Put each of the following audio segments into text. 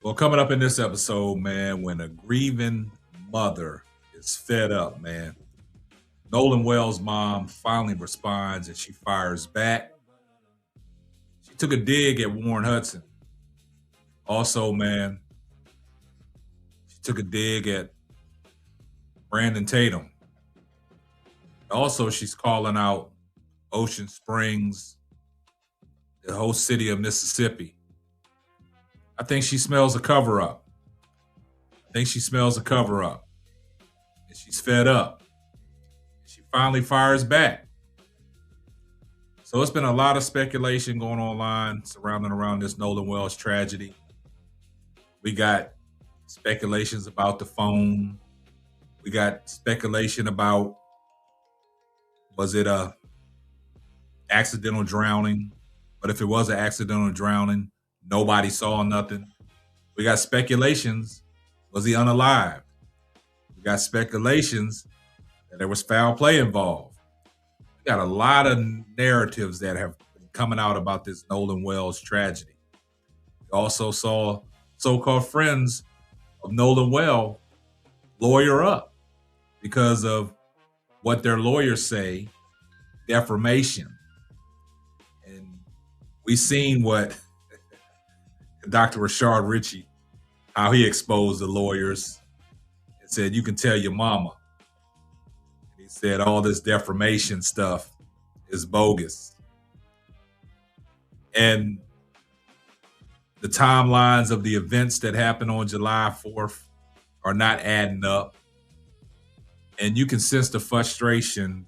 Well, coming up in this episode, man, when a grieving mother is fed up, man, Nolan Wells' mom finally responds and she fires back. She took a dig at Warren Hudson. Also, man, she took a dig at Brandon Tatum. Also, she's calling out Ocean Springs, the whole city of Mississippi. I think she smells a cover up. I think she smells a cover up. And she's fed up. She finally fires back. So it's been a lot of speculation going online surrounding around this Nolan Wells tragedy. We got speculations about the phone. We got speculation about, was it a accidental drowning? But if it was an accidental drowning, nobody saw nothing. We got speculations, was he unalived? We got speculations that there was foul play involved. We got a lot of narratives that have been coming out about this Nolan Wells tragedy. We also saw so-called friends of Nolan Wells lawyer up because of what their lawyers say, defamation. And we seen what Dr. Rashard Ritchie, how he exposed the lawyers and said, you can tell your mama. And he said all this defamation stuff is bogus. And the timelines of the events that happened on July 4th are not adding up. And you can sense the frustration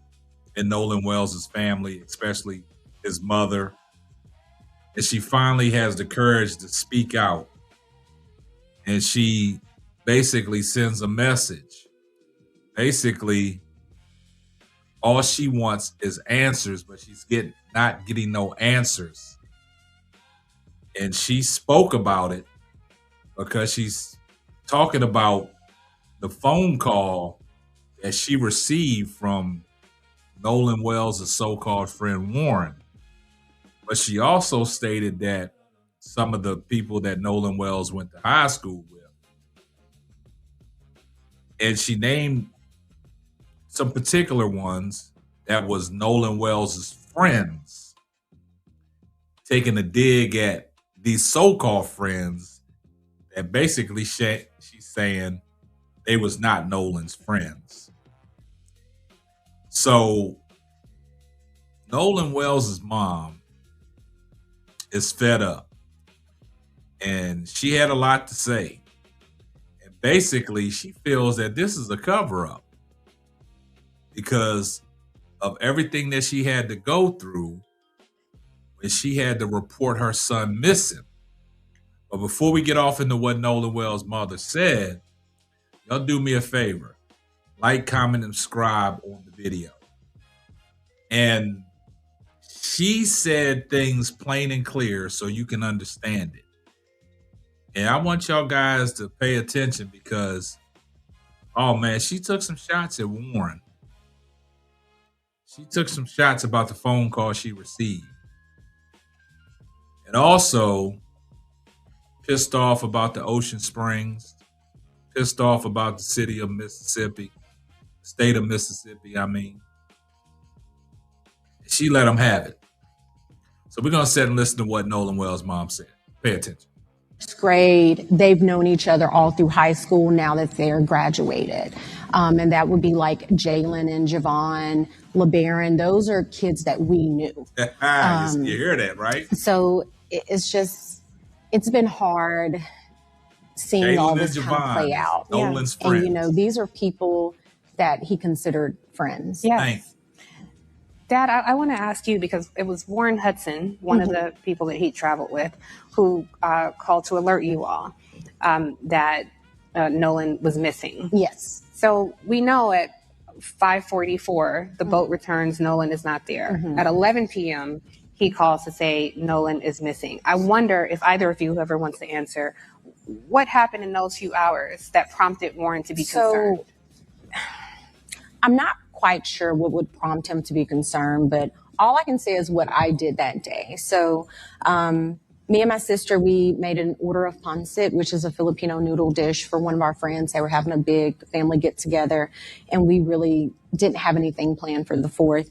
in Nolan Wells' family, especially his mother. And she finally has the courage to speak out. And she basically sends a message. Basically, all she wants is answers, but she's not getting no answers. And she spoke about it because she's talking about the phone call that she received from Nolan Wells' so-called friend Warren. But she also stated that some of the people that Nolan Wells went to high school with, and she named some particular ones that was Nolan Wells' friends, taking a dig at these so-called friends that basically she's saying they was not Nolan's friends. So Nolan Wells' mom is fed up, and she had a lot to say. And basically, she feels that this is a cover-up because of everything that she had to go through when she had to report her son missing. But before we get off into what Nolan Wells' mother said, y'all do me a favor. Like, comment, and subscribe on the video. And she said things plain and clear so you can understand it. And I want y'all guys to pay attention because, oh man, she took some shots at Warren. She took some shots about the phone call she received. And also pissed off about the Ocean Springs, pissed off about the city of Mississippi, state of Mississippi, I mean. She let them have it. So we're going to sit and listen to what Nolan Wells' mom said. Pay attention. First grade, they've known each other all through high school now that they're graduated. And that would be like Jalen and Javon, LeBaron. Those are kids that we knew. You hear that, right? So it's been hard seeing Jalen all this and kind of Javon, play out. Nolan's friends. And, these are people that he considered friends. Yes. Thanks. Dad, I want to ask you, because it was Warren Hudson, one of the people that he traveled with, who called to alert you all that Nolan was missing. Yes. So we know at 5:44, the boat returns, Nolan is not there. At 11 p.m., he calls to say Nolan is missing. I wonder if either of you, whoever wants to answer, what happened in those few hours that prompted Warren to be concerned? I'm not quite sure what would prompt him to be concerned, but all I can say is what I did that day. So, me and my sister, we made an order of pancit, which is a Filipino noodle dish for one of our friends. They were having a big family get together, and we really didn't have anything planned for the 4th.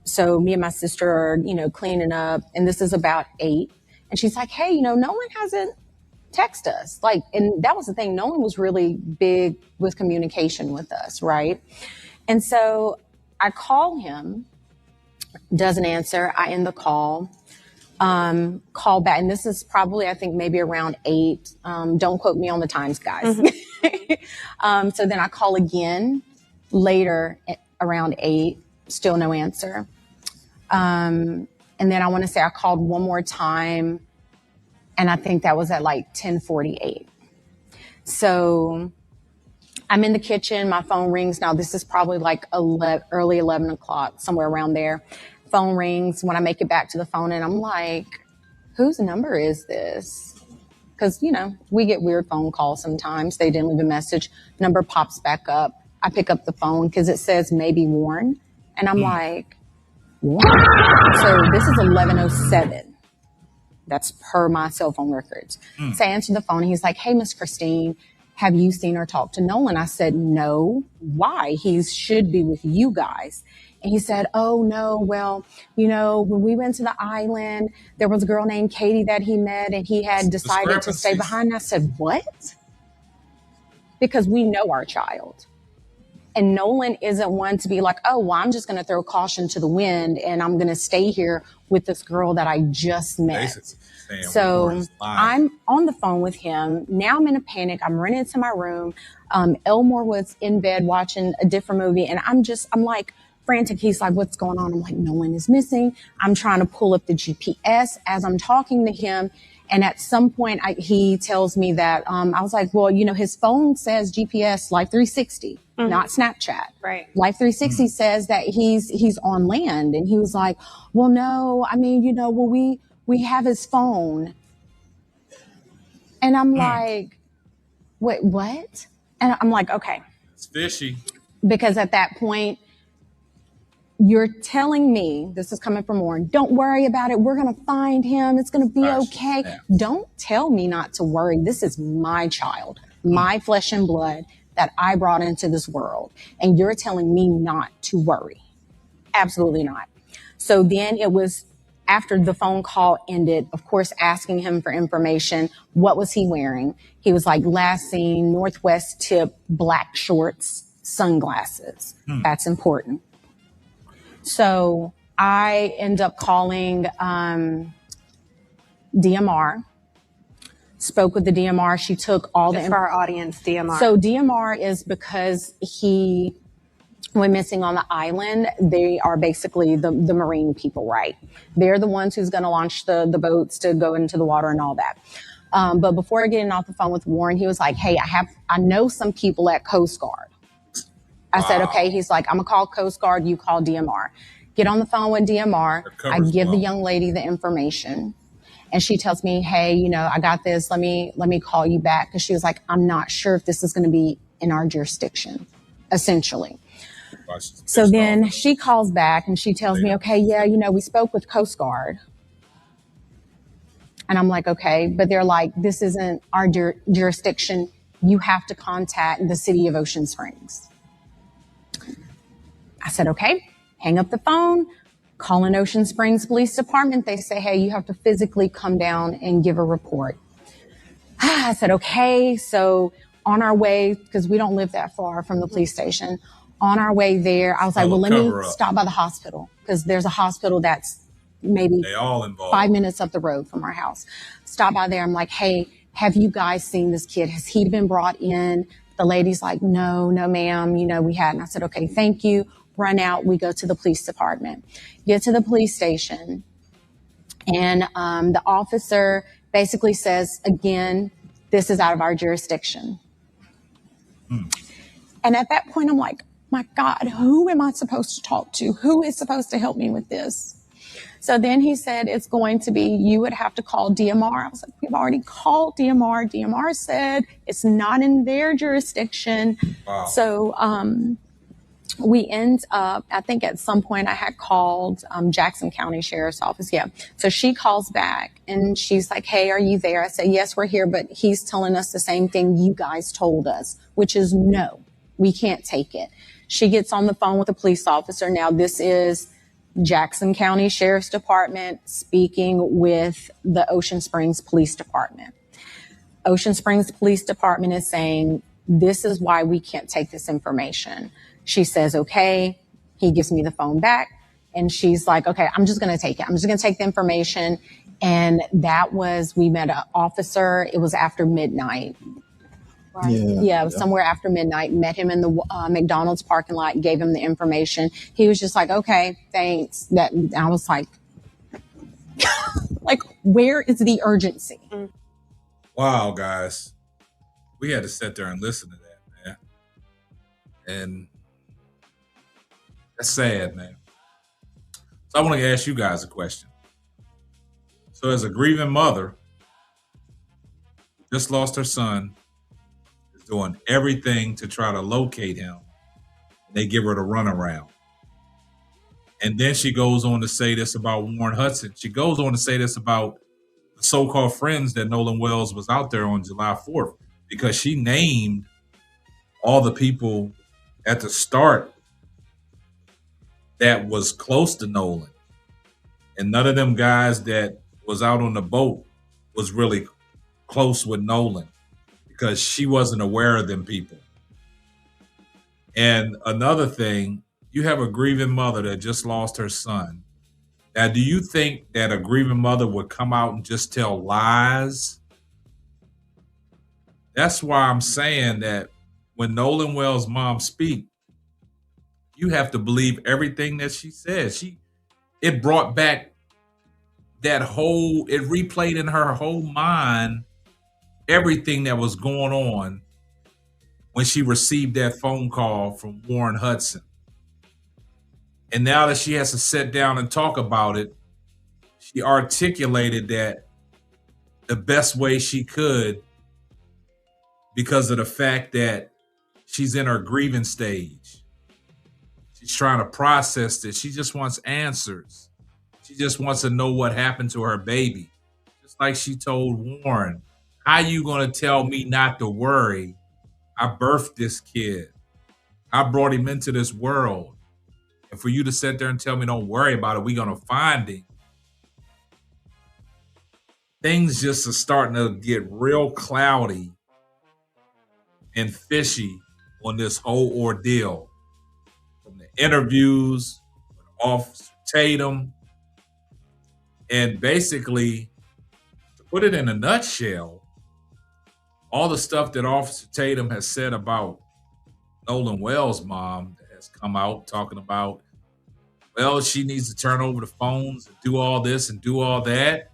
So me and my sister are, cleaning up, and this is about 8. And she's like, hey, Nolan hasn't texted us. And that was the thing. Nolan was really big with communication with us, right? And so I call him, doesn't answer. I end the call. Call back, and this is probably, I think, maybe around 8. Don't quote me on the times, guys. Mm-hmm. So then I call again later around 8, still no answer. And then I want to say I called one more time, and I think that was at 10:48. So I'm in the kitchen, my phone rings. Now this is probably early 11 o'clock, somewhere around there. Phone rings when I make it back to the phone, and I'm like, whose number is this? Because, we get weird phone calls sometimes. They didn't leave a message. Number pops back up. I pick up the phone because it says maybe Warren. And I'm like, Warren? So this is 11:07. That's per my cell phone records. So I answered the phone, and he's like, hey, Miss Christine, have you seen or talked to Nolan? I said, no. Why? He should be with you guys. And he said, oh, no, well, when we went to the island, there was a girl named Katie that he met, and he had decided to stay behind. And I said, what? Because we know our child. And Nolan isn't one to be like, oh, well, I'm just going to throw caution to the wind, and I'm going to stay here with this girl that I just met. So I'm on the phone with him. Now I'm in a panic. I'm running into my room. Elmore was in bed watching a different movie, and I'm like, frantic. He's like, what's going on? I'm like, Nolan is missing. I'm trying to pull up the GPS as I'm talking to him. And at some point he tells me that, I was like, well, his phone says GPS Life 360, not Snapchat. Right. Life 360 says that he's on land. And he was like, well, no, I mean, we have his phone. And I'm like, wait, what? And I'm like, okay. It's fishy. Because at that point, you're telling me, this is coming from Warren, don't worry about it. We're going to find him. It's going to be okay. Yeah. Don't tell me not to worry. This is my child, my flesh and blood that I brought into this world. And you're telling me not to worry. Absolutely not. So then it was after the phone call ended, of course, asking him for information. What was he wearing? He was like, last seen, Northwest tip, black shorts, sunglasses. That's important. So I end up calling DMR, spoke with the DMR. She took all Just for our audience, DMR. So DMR is because he went missing on the island. They are basically the marine people, right? They're the ones who's going to launch the boats to go into the water and all that. But before getting off the phone with Warren, he was like, hey, I know some people at Coast Guard. I said, okay. He's like, I'm going to call Coast Guard. You call DMR. Get on the phone with DMR. I give the young lady the information. And she tells me, hey, I got this. Let me call you back. Because she was like, I'm not sure if this is going to be in our jurisdiction, essentially. So then she calls back and she tells me, okay, yeah, we spoke with Coast Guard. And I'm like, okay. But they're like, this isn't our jurisdiction. You have to contact the city of Ocean Springs. I said, okay, hang up the phone, call an Ocean Springs Police Department. They say, hey, you have to physically come down and give a report. I said, okay. So on our way, because we don't live that far from the police station, on our way there, I was like, well, let me stop by the hospital because there's a hospital that's maybe 5 minutes up the road from our house. Stop by there. I'm like, hey, have you guys seen this kid? Has he been brought in? The lady's like, no, ma'am. We hadn't. I said, okay, thank you. Run out. We go to the police department, get to the police station. And the officer basically says, again, this is out of our jurisdiction. And at that point, I'm like, my God, who am I supposed to talk to? Who is supposed to help me with this? So then he said, it's going to be, you would have to call DMR. I was like, we've already called DMR. DMR said it's not in their jurisdiction. Wow. So we end up, I think at some point I had called Jackson County Sheriff's Office. Yeah. So she calls back and she's like, hey, are you there? I said, yes, we're here, but he's telling us the same thing you guys told us, which is no, we can't take it. She gets on the phone with a police officer. Now, this is Jackson County Sheriff's Department speaking with the Ocean Springs Police Department. Ocean Springs Police Department is saying, this is why we can't take this information. She says, okay. He gives me the phone back and she's like, okay, I'm just going to take it. I'm just going to take the information. And that was, we met an officer. It was after midnight. Right? Yeah, it was somewhere after midnight. Met him in the McDonald's parking lot, gave him the information. He was just like, okay, thanks. That I was like, like, where is the urgency? Wow, guys. We had to sit there and listen to that, man. And that's sad, man. So I want to ask you guys a question. So as a grieving mother, just lost her son, is doing everything to try to locate him. They give her the runaround. And then she goes on to say this about Warren Hudson. She goes on to say this about the so-called friends that Nolan Wells was out there on July 4th, because she named all the people at the start that was close to Nolan. And none of them guys that was out on the boat was really close with Nolan, because she wasn't aware of them people. And another thing, you have a grieving mother that just lost her son. Now, do you think that a grieving mother would come out and just tell lies? That's why I'm saying that when Nolan Wells' mom speaks, you have to believe everything that she says. It brought back it replayed in her whole mind everything that was going on when she received that phone call from Warren Hudson. And now that she has to sit down and talk about it, she articulated that the best way she could, because of the fact that she's in her grieving stage. She's trying to process this. She just wants answers. She just wants to know what happened to her baby. Just like she told Warren, how you going to tell me not to worry? I birthed this kid. I brought him into this world. And for you to sit there and tell me don't worry about it, we're going to find him. Things just are starting to get real cloudy and fishy on this whole ordeal. From the interviews with Officer Tatum. And basically, to put it in a nutshell, all the stuff that Officer Tatum has said about Nolan Wells' mom has come out talking about, well, she needs to turn over the phones and do all this and do all that.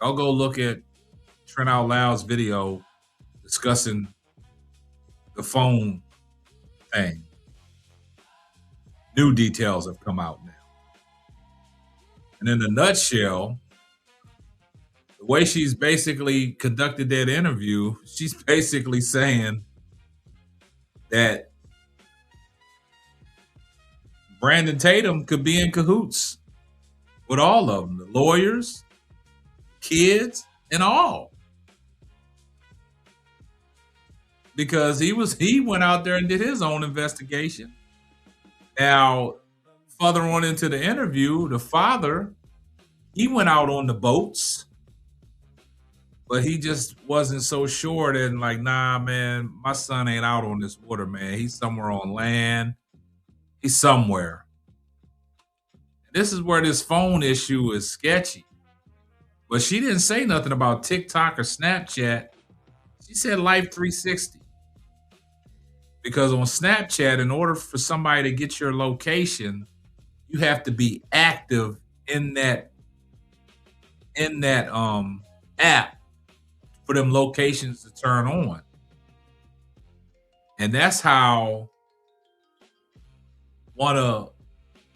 I'll go look at Trent Out Loud's video discussing the phone thing. New details have come out now. And in a nutshell, the way she's basically conducted that interview, she's basically saying that Brandon Tatum could be in cahoots with all of them, the lawyers, kids, and all. Because he went out there and did his own investigation. Now, further on into the interview, the father, he went out on the boats, but he just wasn't so sure that, like, nah, man, my son ain't out on this water, man. He's somewhere on land. He's somewhere. And this is where this phone issue is sketchy. But she didn't say nothing about TikTok or Snapchat. She said Life 360. Because on Snapchat, in order for somebody to get your location, you have to be active in that app for them locations to turn on. And that's how one of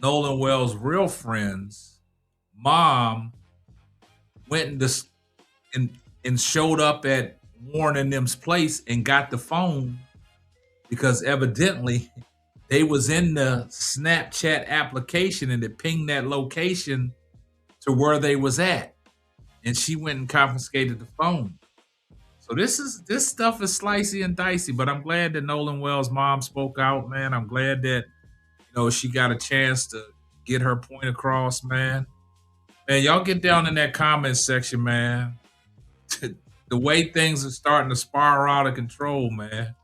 Nolan Wells' real friends, mom, went and showed up at Warren and them's place and got the phone, because evidently they was in the Snapchat application and it pinged that location to where they was at. And she went and confiscated the phone. So this stuff is slicey and dicey, but I'm glad that Nolan Wells' mom spoke out, man. I'm glad that she got a chance to get her point across, man. Man, y'all get down in that comment section, man. The way things are starting to spiral out of control, man.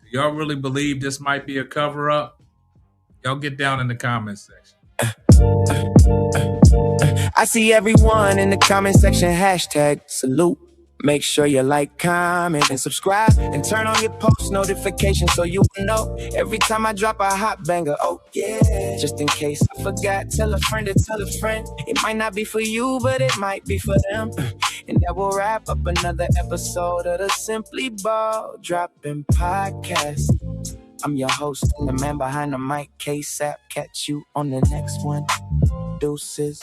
Do y'all really believe this might be a cover up? Y'all get down in the comment section. I see everyone in the comment section, hashtag salute. Make sure you like, comment, and subscribe, and turn on your post notifications so you know every time I drop a hot banger. Oh yeah, just in case I forgot, tell a friend to tell a friend. It might not be for you, but it might be for them. And that will wrap up another episode of the Simply Ball Dropping Podcast. I'm your host and the man behind the mic, K-Sap. Catch you on the next one. Deuces.